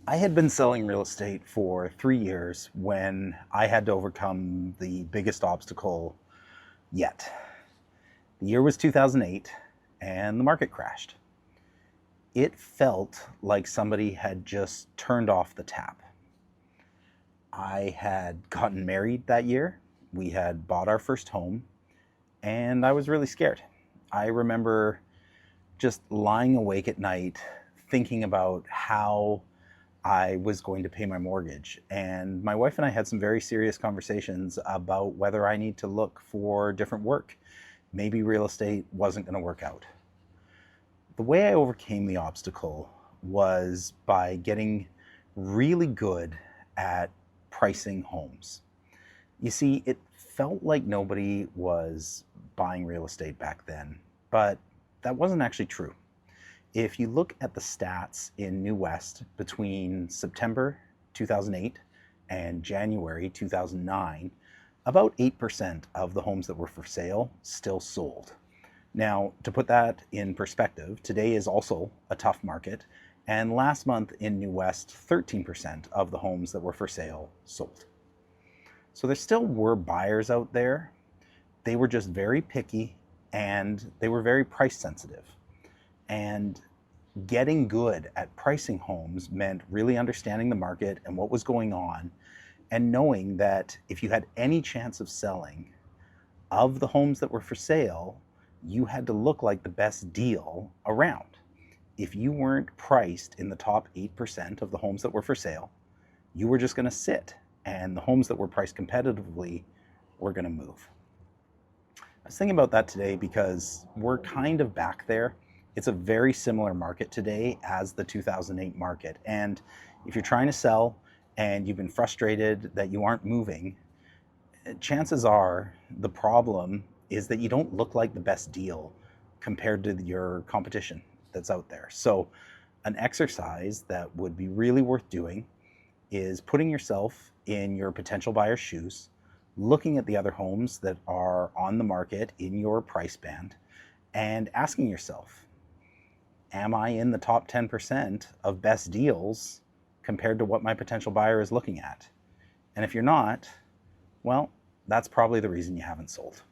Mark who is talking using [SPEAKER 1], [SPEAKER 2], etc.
[SPEAKER 1] I had been selling real estate for 3 years when I had to overcome the biggest obstacle yet. The year was 2008 and the market crashed. It felt like somebody had just turned off the tap. I had gotten married that year. We had bought our first home and I was really scared. I remember just lying awake at night thinking about how I was going to pay my mortgage. And my wife and I had some very serious conversations about whether I need to look for different work. Maybe real estate wasn't going to work out. The way I overcame the obstacle was by getting really good at pricing homes. You see, it felt like nobody was buying real estate back then, but that wasn't actually true. If you look at the stats in New West between September 2008 and January 2009, about 8% of the homes that were for sale still sold. Now, to put that in perspective, today is also a tough market, and last month in New West, 13% of the homes that were for sale sold. So there still were buyers out there. They were just very picky and they were very price sensitive. And getting good at pricing homes meant really understanding the market and what was going on, and knowing that if you had any chance of selling of the homes that were for sale, you had to look like the best deal around. If you weren't priced in the top 8% of the homes that were for sale, you were just going to sit, and the homes that were priced competitively were going to move. I was thinking about that today because we're kind of back there. It's a very similar market today as the 2008 market. And if you're trying to sell and you've been frustrated that you aren't moving, chances are the problem is that you don't look like the best deal compared to your competition that's out there. So an exercise that would be really worth doing is putting yourself in your potential buyer's shoes, looking at the other homes that are on the market in your price band, and asking yourself, am I in the top 10% of best deals compared to what my potential buyer is looking at? And if you're not, well, that's probably the reason you haven't sold.